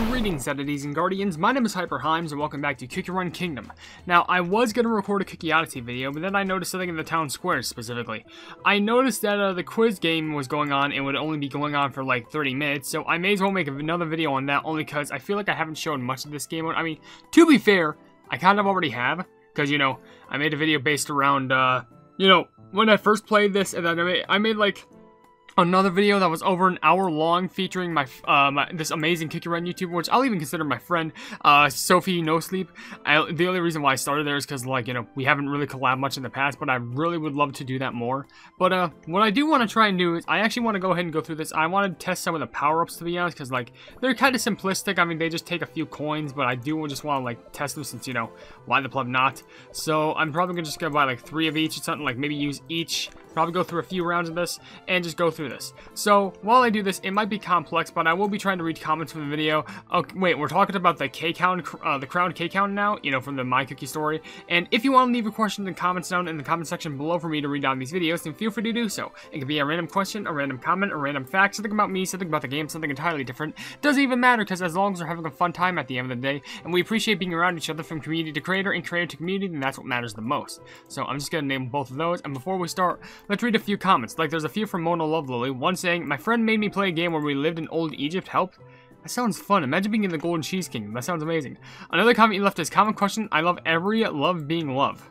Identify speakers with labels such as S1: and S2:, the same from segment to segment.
S1: Greetings, entities and guardians. My name is HyperHimes, and welcome back to Cookie Run Kingdom. Now, I was going to record a Cookie Odyssey video, but then I noticed something in the town square specifically. I noticed that the quiz game was going on and would only be going on for like 30 minutes, so I may as well make another video on that only because I feel like I haven't shown much of this game. I mean, to be fair, I kind of already have, because, you know, I made a video based around, you know, when I first played this, and then I made like another video that was over an hour long featuring my this amazing Cookie Run YouTuber, which I'll even consider my friend, Sophie No Sleep. The only reason why I started there is because, like, you know, we haven't really collabed much in the past, but I really would love to do that more. But what I do want to try and do is I actually want to go ahead and go through this. I want to test some of the power-ups, to be honest, because, like, they're kind of simplistic. I mean, they just take a few coins, but I do just want to, like, test them since, you know, why the pleb not? So I'm probably just going to buy, like, 3 of each or something, like, maybe use each. Probably go through a few rounds of this and just go through this. So while I do this, it might be complex, but I will be trying to read comments from the video. Okay, wait, we're talking about the K-Count, the crowned K-Count now, you know, from the My Cookie story. And if you want to leave your questions and comments down in the comment section below for me to read down these videos, then feel free to do so. It could be a random question, a random comment, a random fact, something about me, something about the game, something entirely different. Doesn't even matter, because as long as we're having a fun time at the end of the day, and we appreciate being around each other from community to creator and creator to community, then that's what matters the most. So I'm just going to name both of those, and before we start, let's read a few comments. Like, there's a few from Mona Lovelily, one saying, "My friend made me play a game where we lived in old Egypt. Help." That sounds fun. Imagine being in the Golden Cheese Kingdom. That sounds amazing. Another comment you left is, "Common question, I love every love being love."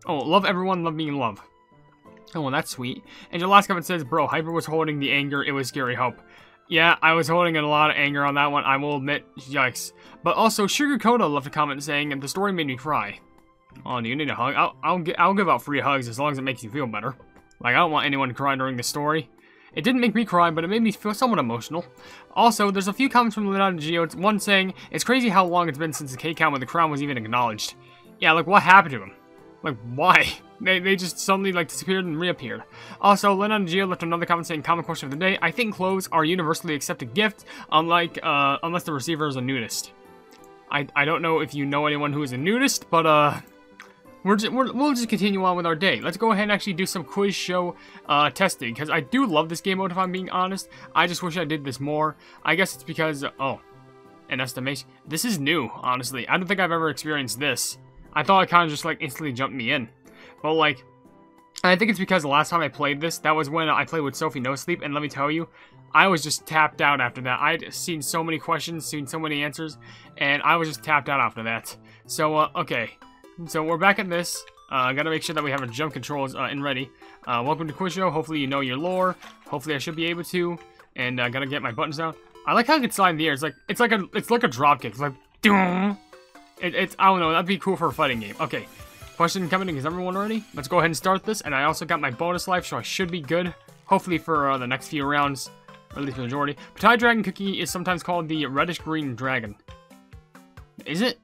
S1: Oh, love everyone, love being love. Oh, well, that's sweet. And your last comment says, "Bro, Hyper was holding the anger. It was scary. Hope." Yeah, I was holding a lot of anger on that one. I will admit, yikes. But also, Sugar Coda left a comment saying, "And the story made me cry." Oh, do you need a hug? I'll give out free hugs as long as it makes you feel better. Like, I don't want anyone to cry during the story. It didn't make me cry, but it made me feel somewhat emotional. Also, there's a few comments from Leonardo Geo. One saying, "It's crazy how long it's been since the K-Count with the crown was even acknowledged." Yeah, like, what happened to him? Like, why? They just suddenly, like, disappeared and reappeared. Also, Leonardo Geo left another comment saying, "Common question of the day. I think clothes are universally accepted gifts, unless the receiver is a nudist." I don't know if you know anyone who is a nudist, but, we'll just continue on with our day. Let's go ahead and actually do some quiz show testing, because I do love this game mode, if I'm being honest. I just wish I did this more. I guess it's because, oh, an estimation. This is new, honestly. I don't think I've ever experienced this. I thought it kind of just, like, instantly jumped me in. But, like, I think it's because the last time I played this, that was when I played with Sophie No Sleep, and let me tell you, I was just tapped out after that. I'd seen so many questions, seen so many answers, and I was just tapped out after that. So, okay. So we're back at this. Gotta make sure that we have our jump controls in ready. Welcome to Quiz Show. Hopefully you know your lore. Hopefully I should be able to. And gotta get my buttons down. I like how I can slide in the air. It's like a drop kick. It's like, doom. It's I don't know. That'd be cool for a fighting game. Okay. Question coming in. Is everyone ready? Let's go ahead and start this. And I also got my bonus life, so I should be good. Hopefully for the next few rounds, or at least the majority. Petai Dragon Cookie is sometimes called the reddish green dragon. Is it?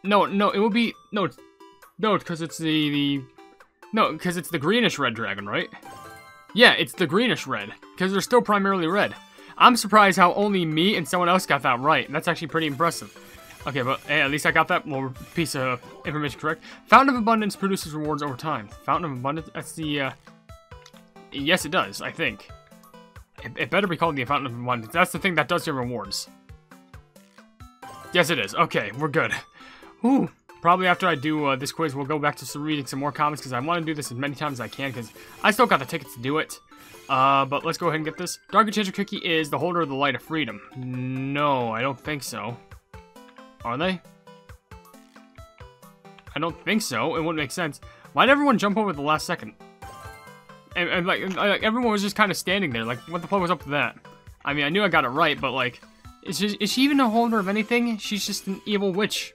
S1: No, it will be, no, because it's because it's the greenish red dragon, right? Yeah, it's the greenish red, because they're still primarily red. I'm surprised how only me and someone else got that right. That's actually pretty impressive. Okay, but hey, at least I got that little piece of information correct. Fountain of Abundance produces rewards over time. Fountain of Abundance, that's the, yes it does, I think. It better be called the Fountain of Abundance. That's the thing that does your rewards. Yes it is. Okay, we're good. Ooh, probably after I do this quiz, we'll go back to reading some more comments, because I want to do this as many times as I can, because I still got the tickets to do it. But let's go ahead and get this. Dark Enchanter Cookie is the holder of the Light of Freedom. No, I don't think so. Are they? I don't think so. It wouldn't make sense. Why'd everyone jump over the last second? And like, everyone was just kind of standing there. Like, what the fuck was up with that? I mean, I knew I got it right, but, like, is she even a holder of anything? She's just an evil witch.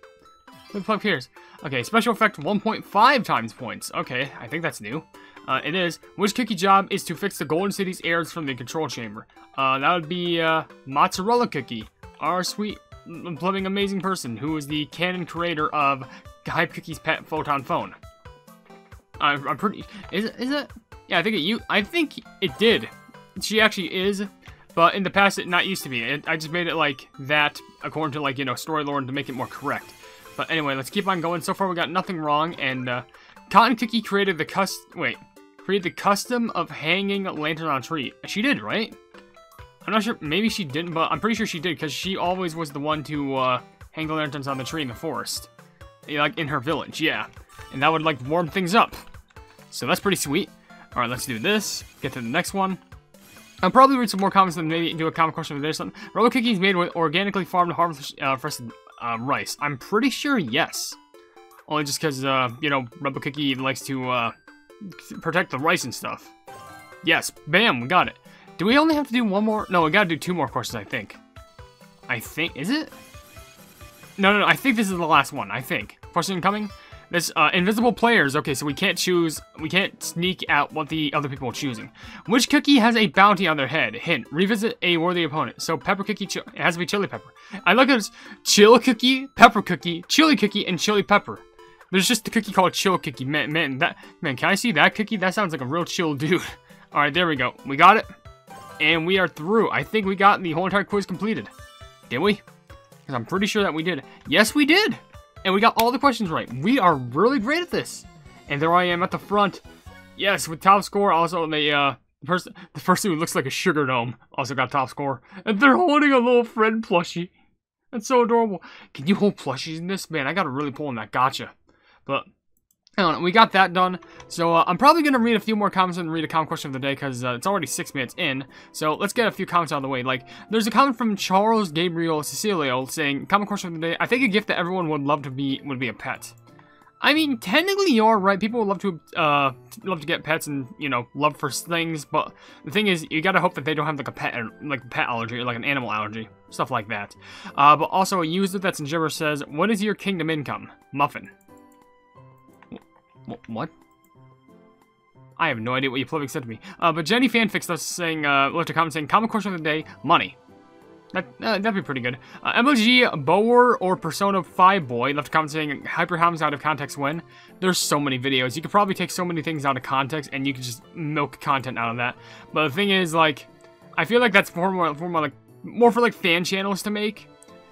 S1: What the fuck appears? Okay, special effect 1.5 times points. Okay, I think that's new. It is. Which cookie job is to fix the Golden City's airs from the control chamber? That would be, Mozzarella Cookie. Our sweet, loving, amazing person who is the canon creator of Hype Cookie's pet photon phone. I'm pretty... Is it? Yeah, I think it did. She actually is, but in the past it not used to be. I just made it like that according to, like, you know, story lore to make it more correct. But anyway, let's keep on going. So far, we got nothing wrong. And Cotton Cookie created the custom of hanging a lantern on a tree. She did, right? I'm not sure, maybe she didn't, but I'm pretty sure she did, because she always was the one to hang the lanterns on the tree in the forest. Like, in her village, yeah. And that would, like, warm things up. So that's pretty sweet. Alright, let's do this. Get to the next one. I'll probably read some more comments and maybe do a comment question of the day or something. Rebel cookies made with organically farmed harvested rice. I'm pretty sure yes. Only just because, you know, Rebel Cookie likes to protect the rice and stuff. Yes, bam, we got it. Do we only have to do one more? No, we gotta do 2 more questions, I think. Is it? No, I think this is the last one, I think. Question incoming? This, invisible players. Okay, so we can't sneak at what the other people are choosing. Which cookie has a bounty on their head? Hint, revisit a worthy opponent. So, pepper cookie, it has to be chili pepper. I look at this, chill cookie, pepper cookie, chili cookie, and chili pepper. There's just a cookie called chill cookie. Man, can I see that cookie? That sounds like a real chill dude. Alright, there we go. We got it. And we are through. I think we got the whole entire quiz completed. Did we? Because I'm pretty sure that we did. Yes, we did! And we got all the questions right. We are really great at this. And there I am at the front. Yes, with top score. Also, the person who looks like a sugar gnome also got top score. And they're holding a little friend plushie. That's so adorable. Can you hold plushies in this? Man, I gotta really pull on that. Gotcha. But, I don't know, we got that done. So, I'm probably going to read a few more comments and read a comment question of the day, because it's already 6 minutes in. So, let's get a few comments out of the way. Like, there's a comment from Charles Gabriel Cecilio saying, comment question of the day, I think a gift that everyone would love would be a pet. I mean, technically you're right. People would love to get pets and, you know, love for things. But the thing is, you gotta hope that they don't have, like, a pet allergy or, like, an animal allergy. Stuff like that. But also, a user that's in gibberish says, what is your kingdom income? Muffin. What? I have no idea what you Plivik said to me. But Jenny Fanfix does saying, left a comment saying, common question of the day, money. That'd be pretty good. MLG Bower or Persona 5 Boy left a comment saying, HyperHimes out of context when? There's so many videos. You could probably take so many things out of context and you could just milk content out of that. But the thing is, like, I feel like that's more for like fan channels to make.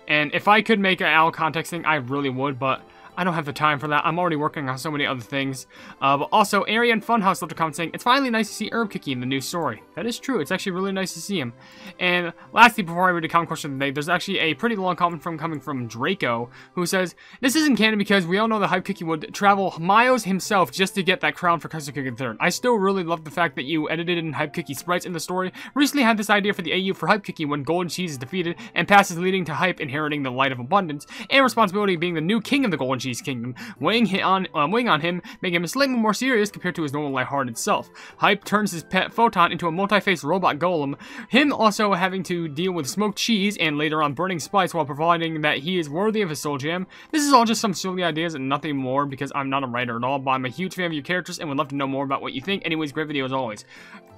S1: And if I could make an out of context thing, I really would, but I don't have the time for that. I'm already working on so many other things. But also, Arian Funhouse left a comment saying, it's finally nice to see Herb Cookie in the new story. That is true. It's actually really nice to see him. And lastly, before I read a comment question of the day, there's actually a pretty long comment coming from Draco, who says, this isn't canon because we all know that Hype Cookie would travel miles himself just to get that crown for Custard Cookie III. I still really love the fact that you edited in Hype Cookie sprites in the story. Recently had this idea for the AU for Hype Cookie when Golden Cheese is defeated and passes, leading to Hype inheriting the Light of Abundance and responsibility of being the new king of the Golden Cheese Kingdom, weighing on him, making him slightly more serious compared to his normal lighthearted self. Hype turns his pet Photon into a multi-faced robot golem, him also having to deal with smoked cheese and later on burning spice while providing that he is worthy of his soul gem. This is all just some silly ideas and nothing more because I'm not a writer at all, but I'm a huge fan of your characters and would love to know more about what you think. Anyways, great video as always.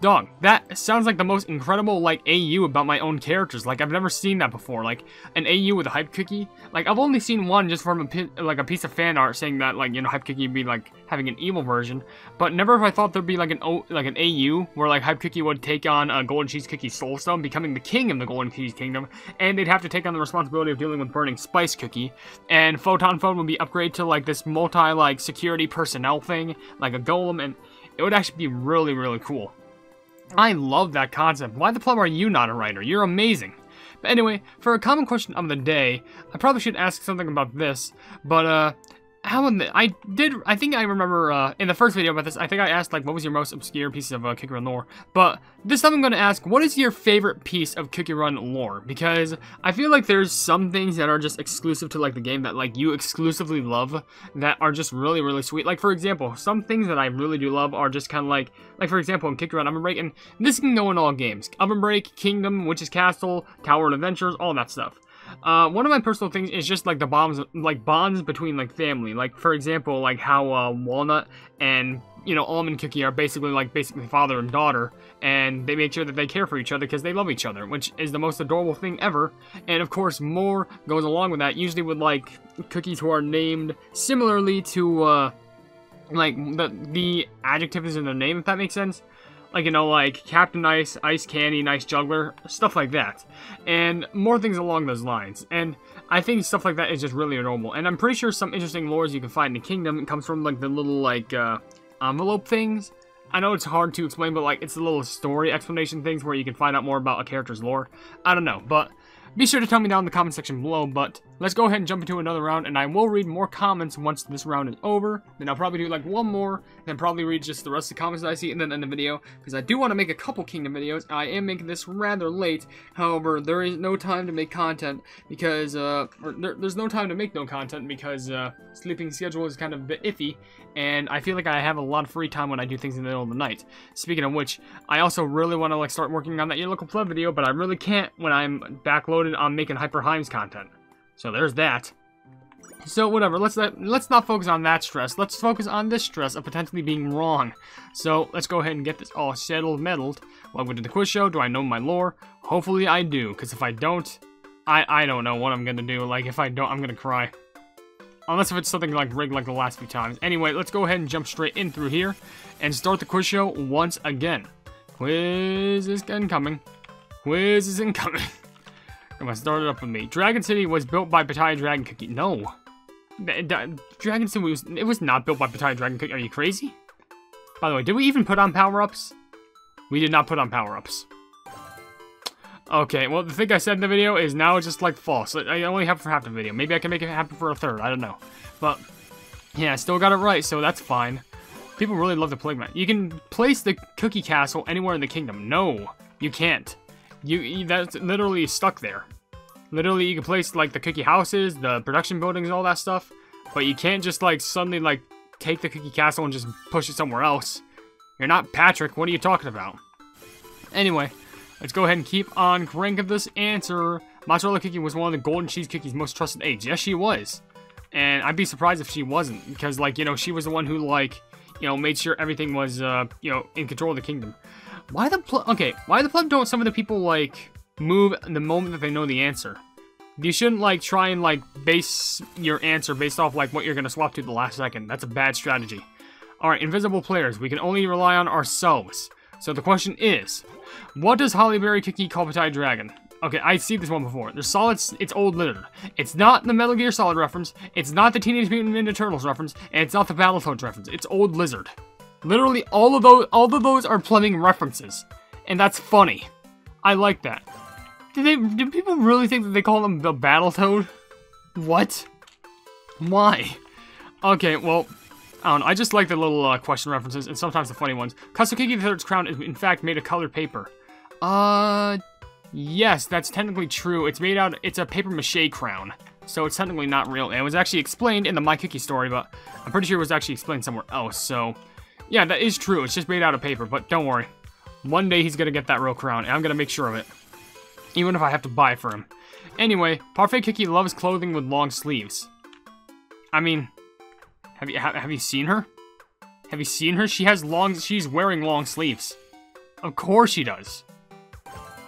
S1: Dog, that sounds like the most incredible, like, AU about my own characters. Like, I've never seen that before. Like, an AU with a Hype Cookie. Like, I've only seen one just from a piece of fan art saying that, like, you know, Hype Cookie would be, like, having an evil version. But never have I thought there'd be, like, an AU where, like, Hype Cookie would take on a Golden Cheese Cookie Soul Stone, becoming the king of the Golden Cheese Kingdom, and they'd have to take on the responsibility of dealing with Burning Spice Cookie. And Photon Phone would be upgraded to, like, this multi, like, security personnel thing, like a golem, and it would actually be really, really cool. I love that concept. Why the plum are you not a writer? You're amazing. But anyway, for a common question of the day, I probably should ask something about this, but, I think I remember, in the first video about this, I think I asked, like, what was your most obscure piece of, Cookie Run lore? But this time I'm gonna ask, what is your favorite piece of Cookie Run lore? Because I feel like there's some things that are just exclusive to, like, the game that, like, you exclusively love that are just really, really sweet. Like, for example, some things that I really do love are just kind of like, for example, in Cookie Run, OvenBreak, and this can go in all games. OvenBreak, Kingdom, Witch's Castle, Tower and Adventures, all that stuff. One of my personal things is just, like, the bonds between, like, family. Like, for example, like, how, Walnut and, you know, Almond Cookie are basically father and daughter, and they make sure that they care for each other because they love each other, which is the most adorable thing ever. And, of course, more goes along with that, usually with, like, cookies who are named similarly to, like, the adjectives in their name, if that makes sense. Like, you know, like, Captain Ice, Ice Candy, Nice Juggler, stuff like that. And more things along those lines. And I think stuff like that is just really adorable. And I'm pretty sure some interesting lores you can find in the kingdom comes from, like, the little, like, envelope things. I know it's hard to explain, but like it's a little story explanation things where you can find out more about a character's lore. I don't know, but be sure to tell me down in the comment section below. But let's go ahead and jump into another round, and I will read more comments once this round is over. Then I'll probably do like one more, then probably read just the rest of the comments that I see, and then end the video, because I do want to make a couple Kingdom videos. I am making this rather late. However, there is no time to make content because there's no time to make no content because sleeping schedule is kind of a bit iffy, and I feel like I have a lot of free time when I do things in the middle of the night. Speaking of which, I also really want to like start working on that Your Local Pleb video, but I really can't when I'm backloaded on making HyperHimes content. So there's that. So whatever, let's not focus on that stress. Let's focus on this stress of potentially being wrong. So let's go ahead and get this all meddled. Welcome to the quiz show. Do I know my lore? Hopefully I do, because if I don't, I don't know what I'm gonna do. Like if I don't, I'm gonna cry. Unless if it's something like rigged like the last few times. Anyway, let's go ahead and jump straight in through here and start the quiz show once again. Quiz is incoming. Quiz is incoming. Come on, start it up with me. Dragon City was built by Battalion Dragon Cookie. No. Dragon City was not built by Battalion Dragon Cookie. Are you crazy? By the way, did we even put on power-ups? We did not put on power-ups. Okay, well, the thing I said in the video is now just like false. I only have it for half the video. Maybe I can make it happen for a third. I don't know. But, yeah, I still got it right, so that's fine. People really love the Plague Map. You can place the Cookie Castle anywhere in the kingdom. No, you can't. That's literally stuck there. Literally, you can place, like, the cookie houses, the production buildings, and all that stuff. But you can't just, like, suddenly, like, take the Cookie Castle and just push it somewhere else. You're not Patrick. What are you talking about? Anyway, let's go ahead and keep on cranking this answer. Mozzarella Cookie was one of the golden cheese cookies' most trusted aides. Yes, she was. And I'd be surprised if she wasn't. Because, like, you know, she was the one who, like, you know, made sure everything was, you know, in control of the kingdom. Why the pleb don't some of the people, like, move the moment that they know the answer? You shouldn't, like, try and, like, base your answer based off, like, what you're gonna swap to the last second. That's a bad strategy. Alright, invisible players. We can only rely on ourselves. So the question is, what does Hollyberry Cookie call Battalion Dragon? Okay, I see this one before. There's Solid, it's Old Lizard. It's not the Metal Gear Solid reference, it's not the Teenage Mutant Ninja Turtles reference, and it's not the Battletoads reference. It's Old Lizard. Literally, all of those are plumbing references. And that's funny. I like that. Do people really think that they call them the Battletoad? What? Why? Okay, well, I don't know. I just like the little question references and sometimes the funny ones. Kasukiki III's crown is in fact made of colored paper. Yes, that's technically true. It's a paper mache crown. So it's technically not real. And it was actually explained in the My Cookie story, but I'm pretty sure it was actually explained somewhere else. So, yeah, that is true. It's just made out of paper, but don't worry. One day he's gonna get that real crown, and I'm gonna make sure of it. Even if I have to buy it for him. Anyway, Parfait Cookie loves clothing with long sleeves. I mean, have you seen her? Have you seen her? She's wearing long sleeves. Of course she does.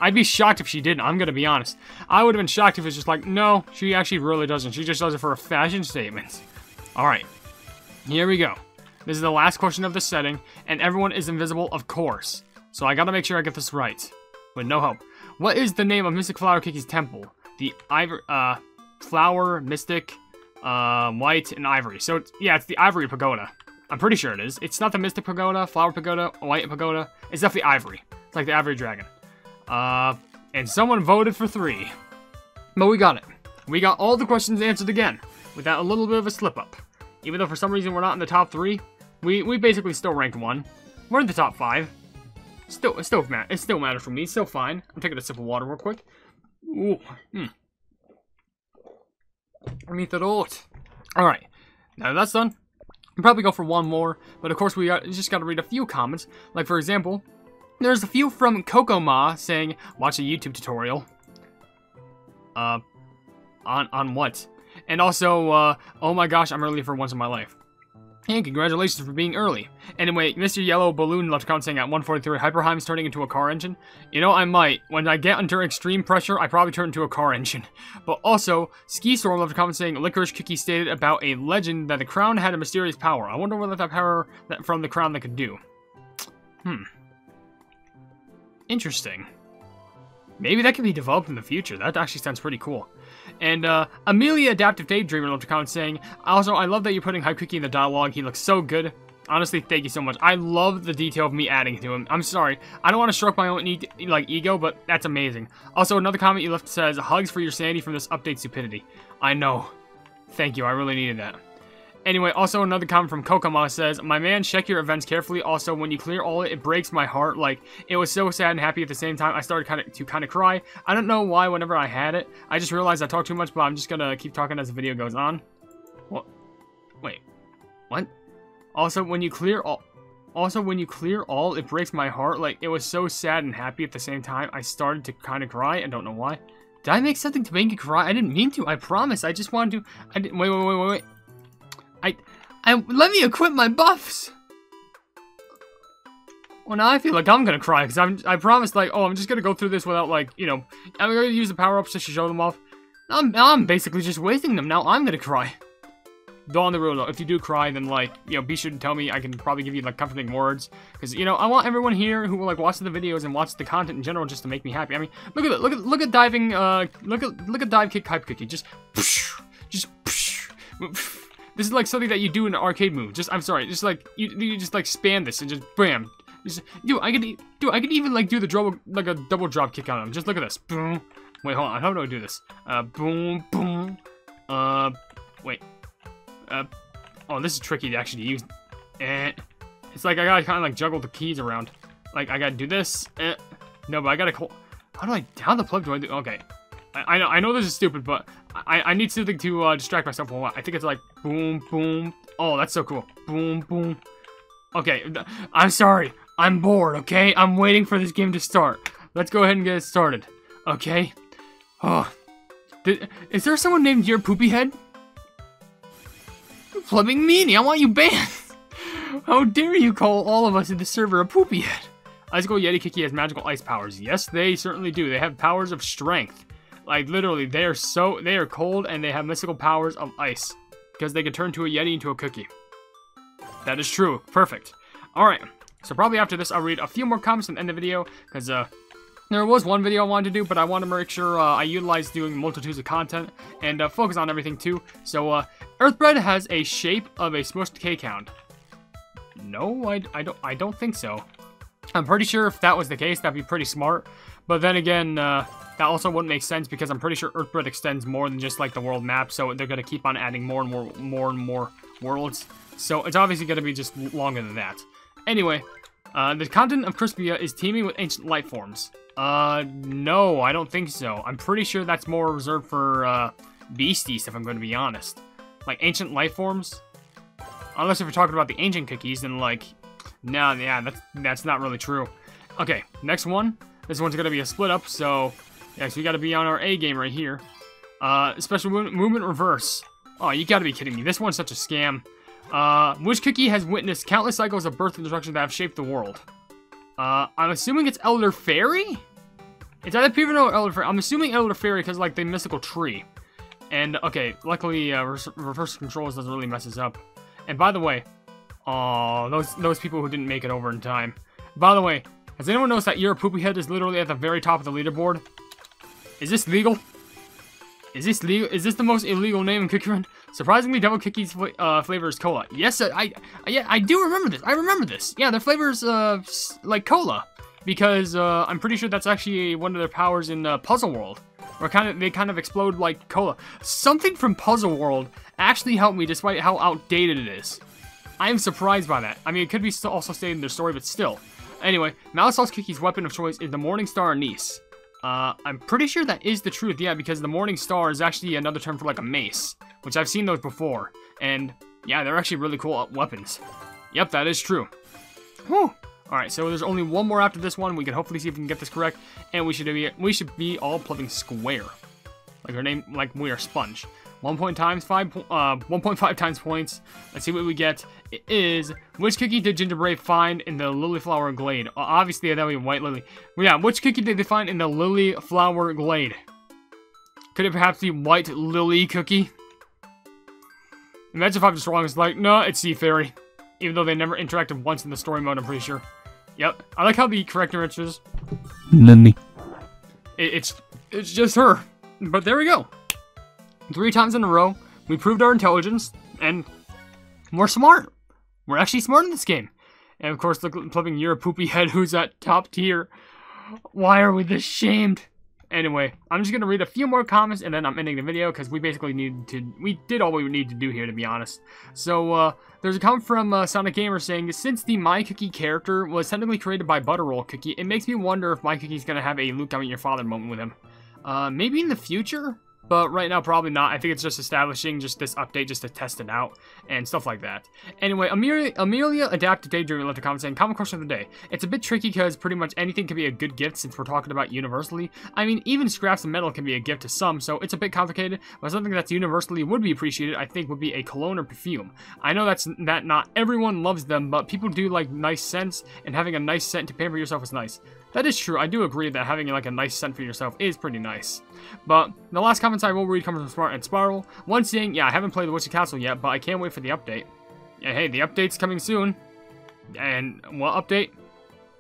S1: I'd be shocked if she didn't, I'm gonna be honest. I would have been shocked if it's just like, no, she actually really doesn't. She just does it for a fashion statement. Alright, here we go. This is the last question of the setting, and everyone is invisible, of course. So I gotta make sure I get this right. With no hope. What is the name of Mystic Flower Cookie's temple? The Flower, Mystic, White, and Ivory. So, it's the Ivory Pagoda. I'm pretty sure it is. It's not the Mystic Pagoda, Flower Pagoda, White Pagoda. It's definitely Ivory. It's like the Ivory Dragon. And someone voted for 3. But we got it. We got all the questions answered again, without a little bit of a slip-up. Even though for some reason we're not in the top 3, we basically still ranked 1. We're in the top 5. It still matters for me. It's still fine. I'm taking a sip of water real quick. Ooh. Alright. Now that that's done, I'll probably go for one more. But of course, we just got to read a few comments. Like, for example, there's a few from Kokoma saying, watch a YouTube tutorial. On what? And also, oh my gosh, I'm early for once in my life. And congratulations for being early. Anyway, Mr. Yellow Balloon left a comment saying at 143, HyperHimes turning into a car engine. You know, I might. When I get under extreme pressure, I probably turn into a car engine. But also, Ski Storm left a comment saying Licorice Cookie stated about a legend that the crown had a mysterious power. I wonder what that power from the crown that could do. Interesting. Maybe that could be developed in the future. That actually sounds pretty cool. And Amelia Adaptive Daydreamer left a comment saying, also, I love that you're putting Hype Cookie in the dialogue. He looks so good. Honestly, thank you so much. I love the detail of me adding to him. I'm sorry. I don't want to stroke my own ego, but that's amazing. Also, another comment you left says, hugs for your sanity from this update stupidity. I know. Thank you. I really needed that. Anyway, also another comment from Kokoma says, my man, check your events carefully. Also, when you clear all it breaks my heart. Like, it was so sad and happy at the same time. I started to kind of cry. I don't know why whenever I had it. I just realized I talked too much, but I'm just gonna keep talking as the video goes on. What? Wait. What? Also, when you clear all, it breaks my heart. Like, it was so sad and happy at the same time. I started to kind of cry. I don't know why. Did I make something to make you cry? I didn't mean to. I promise. I just wanted to. Wait. Let me equip my buffs. Well, now I feel like I'm gonna cry because I promised, like, oh, I'm just gonna go through this without, like, you know, I'm gonna use the power-ups just to show them off. Now I'm basically just wasting them. Now I'm gonna cry. Though on the real note, if you do cry, then, like, you know, be sure to tell me. I can probably give you, like, comforting words. Because, you know, I want everyone here who will, like, watch the videos and watch the content in general just to make me happy. I mean, look at diving, look at dive kick, hype kicking. Just. This is like something that you do in an arcade move. I'm sorry, just like you just like spam this and just bam. I could even like do the double drop kick on him. Just look at this. Boom. Wait, hold on. How do I do this? Boom, boom. Wait. Oh, this is tricky to actually use. It's like I gotta kind of like juggle the keys around. Like I gotta do this. No, but I gotta. How the plug do I do? Okay. I know this is stupid, but I need something to distract myself a lot. I think it's like boom, boom. Oh, that's so cool. Boom, boom. Okay, I'm sorry. I'm bored, okay? I'm waiting for this game to start. Let's go ahead and get it started. Okay? Oh. Is there someone named Your Poopy Head? You flipping meanie. I want you banned. How dare you call all of us in the server a poopy head? Icicle Yeti Kiki has magical ice powers. Yes, they certainly do. They have powers of strength. Like, literally, they are cold and they have mystical powers of ice. Because they can turn to a Yeti into a cookie. That is true. Perfect. Alright. So probably after this, I'll read a few more comments and end the video. Because, there was one video I wanted to do, but I want to make sure I utilize doing multitudes of content. And, focus on everything, too. So, Earthbread has a shape of a smushed K-Hound. No, I don't think so. I'm pretty sure if that was the case, that'd be pretty smart. But then again, that also wouldn't make sense because I'm pretty sure Earthbread extends more than just like the world map, so they're gonna keep on adding more and more worlds. So it's obviously gonna be just longer than that. Anyway, the continent of Crispia is teeming with ancient life forms. No, I don't think so. I'm pretty sure that's more reserved for beasties, if I'm going to be honest. Like ancient life forms. Unless if you're talking about the ancient cookies, then like, no, yeah, that's not really true. Okay, next one. This one's gonna be a split up, so yeah, so we gotta be on our A game right here. Special movement reverse. Oh, you gotta be kidding me. This one's such a scam. Which cookie has witnessed countless cycles of birth and destruction that have shaped the world? I'm assuming it's Elder Fairy? It's either Pivot or Elder Fairy. I'm assuming Elder Fairy because, like, the mystical tree. And, okay, luckily, reverse controls doesn't really mess us up. And by the way, those people who didn't make it over in time. By the way, has anyone noticed that Your Poopy Head is literally at the very top of the leaderboard? Is this legal? Is this legal? Is this the most illegal name in Cookie Run? Surprisingly, Devil Cookie's flavor is cola. Yes, I do remember this. I remember this. Yeah, their flavor is like cola, because I'm pretty sure that's actually one of their powers in Puzzle World, where they kind of explode like cola. Something from Puzzle World actually helped me, despite how outdated it is. I am surprised by that. I mean, it could be also stated in their story, but still. Anyway, Malasauce Cookie's weapon of choice is the Morning Star Anise. I'm pretty sure that is the truth, yeah, because the Morning Star is actually another term for like a mace, which I've seen those before, and yeah, they're actually really cool weapons. Yep, that is true. Whew. Alright, so there's only one more after this one. We can hopefully see if we can get this correct, and we should be all plugging square. Like our name, like we are Sponge. 1.5 times points. Let's see what we get. It is, which cookie did Gingerbread find in the Lily Flower Glade? Obviously, that would be White Lily. Well, yeah, which cookie did they find in the Lily Flower Glade? Could it perhaps be White Lily Cookie? Imagine if I'm just wrong. It's like, no, it's Sea Fairy. Even though they never interacted once in the story mode, I'm pretty sure. Yep. I like how the correct answer is
S2: Nani.
S1: It's just her. But there we go. 3 times in a row, we proved our intelligence, and we're smart. We're actually smart in this game. And of course, look, flipping your poopy head who's at top tier. Why are we this shamed? Anyway, I'm just going to read a few more comments and then I'm ending the video because we basically we did all we need to do here, to be honest. So, there's a comment from Sonic Gamer saying, since the My Cookie character was technically created by Butterroll Cookie, it makes me wonder if My Cookie's going to have a Luke, I'm your father moment with him. Maybe in the future? But right now, probably not. I think it's just establishing just this update just to test it out and stuff like that. Anyway, Amelia Adapted Daydreamer left a comment saying, common question of the day. It's a bit tricky because pretty much anything can be a good gift since we're talking about universally. I mean, even scraps of metal can be a gift to some, so it's a bit complicated. But something that's universally would be appreciated, I think, would be a cologne or perfume. I know that not everyone loves them, but people do like nice scents, and having a nice scent to pamper yourself is nice. That is true. I do agree that having like a nice scent for yourself is pretty nice. But the last comments I will read come from Smart and Spiral. One saying, yeah, I haven't played the Witch's Castle yet, but I can't wait for the update. Yeah, hey, the update's coming soon. And what update?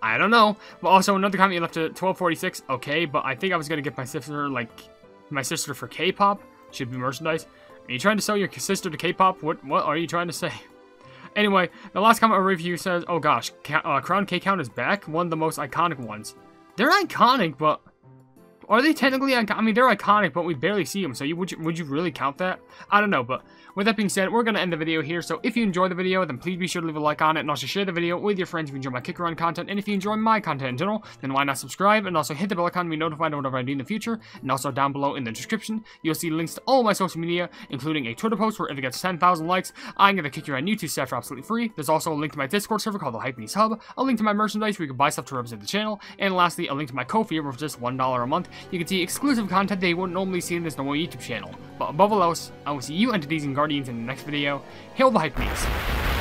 S1: I don't know. But also another comment you left at 1246. Okay, but I think I was gonna get my sister for K-pop. Should be merchandise. Are you trying to sell your sister to K-pop? What are you trying to say? Anyway, the last comment or review says, oh gosh, Crown K-Count is back, one of the most iconic ones. They're iconic, but are they technically iconic? I mean, they're iconic, but we barely see them, so would you really count that? I don't know, but with that being said, we're going to end the video here, so if you enjoyed the video, then please be sure to leave a like on it, and also share the video with your friends if you enjoy my Kick Around content, and if you enjoy my content in general, then why not subscribe, and also hit the bell icon to be notified of whatever I do in the future, and also down below in the description, you'll see links to all my social media, including a Twitter post where if it gets 10,000 likes, I'm going to kick you on YouTube stuff for absolutely free. There's also a link to my Discord server called the Hypenese Hub, a link to my merchandise where you can buy stuff to represent the channel, and lastly, a link to my Ko-fi where for just $1 a month, you can see exclusive content that you wouldn't normally see in this normal YouTube channel. But above all else, I will see you entities and guardians in the next video. Hail the Hypenese!